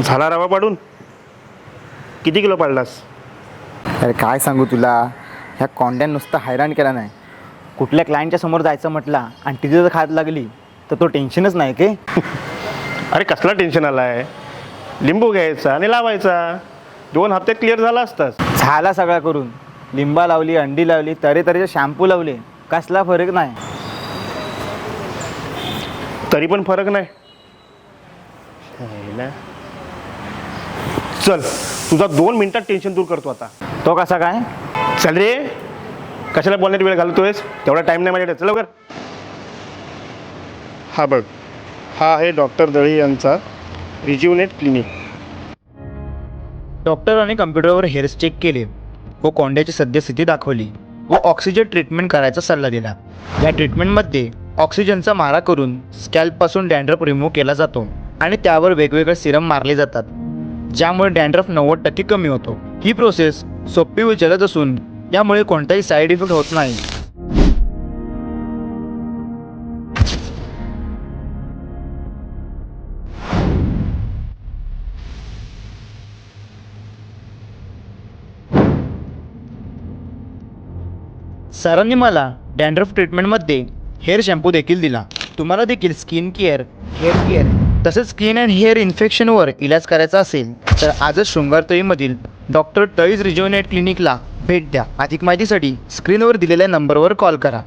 झाला रवा पाडून? किती किलो पाडलास? अरे काय सांगू तुला, ह्या कोंड्यान नुसतं हैराण केला नाही. कुठल्या क्लायंटच्या समोर जायचं म्हटलं आणि तिथे जर खात लागली तर तो टेन्शनच नाही की. अरे कसला टेन्शन आला आहे? लिंबू घ्यायचा आणि लावायचा, 2 हप्त्यात क्लिअर झाला असतास. झाला सगळा करून. लिंबा लावली, अंडी लावली, तऱ्हेतऱ्हेचे शॅम्पू लावले, कसला फरक नाही. तरी पण फरक नाही. है ना? चल, तुझा 2 मिनिटात टेन्शन दूर करतो आता. तो कसा काय? चल रे, कशाला बोलण्यात वेळ घालतोयस? तेवढा टाईम नाही माझ्याकडे. चल लवकर. हा बघ, हा आहे डॉक्टर दळी यांचा रिज्युनेट क्लिनिक. डॉक्टरांनी कम्प्युटरवर हेअर्स चेक केले व कोंड्याची सद्यस्थिती दाखवली व ऑक्सिजन ट्रीटमेंट करायचा सल्ला दिला. या ट्रीटमेंटमध्ये ऑक्सिजनचा मारा करून स्कॅल्पपासून डॅन्ड्रफ रिमूव्ह केला जातो आणि त्यावर वेगवेगळे सिरम मारले जातात, ज्यामुळे डॅन्ड्रफ 90% कमी होतो. ही प्रोसेस सोपी व जलद असून यामुळे कोणताही साईड इफेक्ट होत नाही. सरांनी मला डॅन्ड्रफ ट्रीटमेंटमध्ये हेअर शॅम्पू देखील दिला. तुम्हाला देखील स्किन केअर, हेअर केअर तसेच स्किन अँड हेअर इन्फेक्शनवर इलाज करायचा असेल तर आजच शृंगारतळीमधील डॉक्टर तळीज रिज्युनेट क्लिनिकला भेट द्या. अधिक माहितीसाठी स्क्रीनवर दिलेल्या नंबरवर कॉल करा.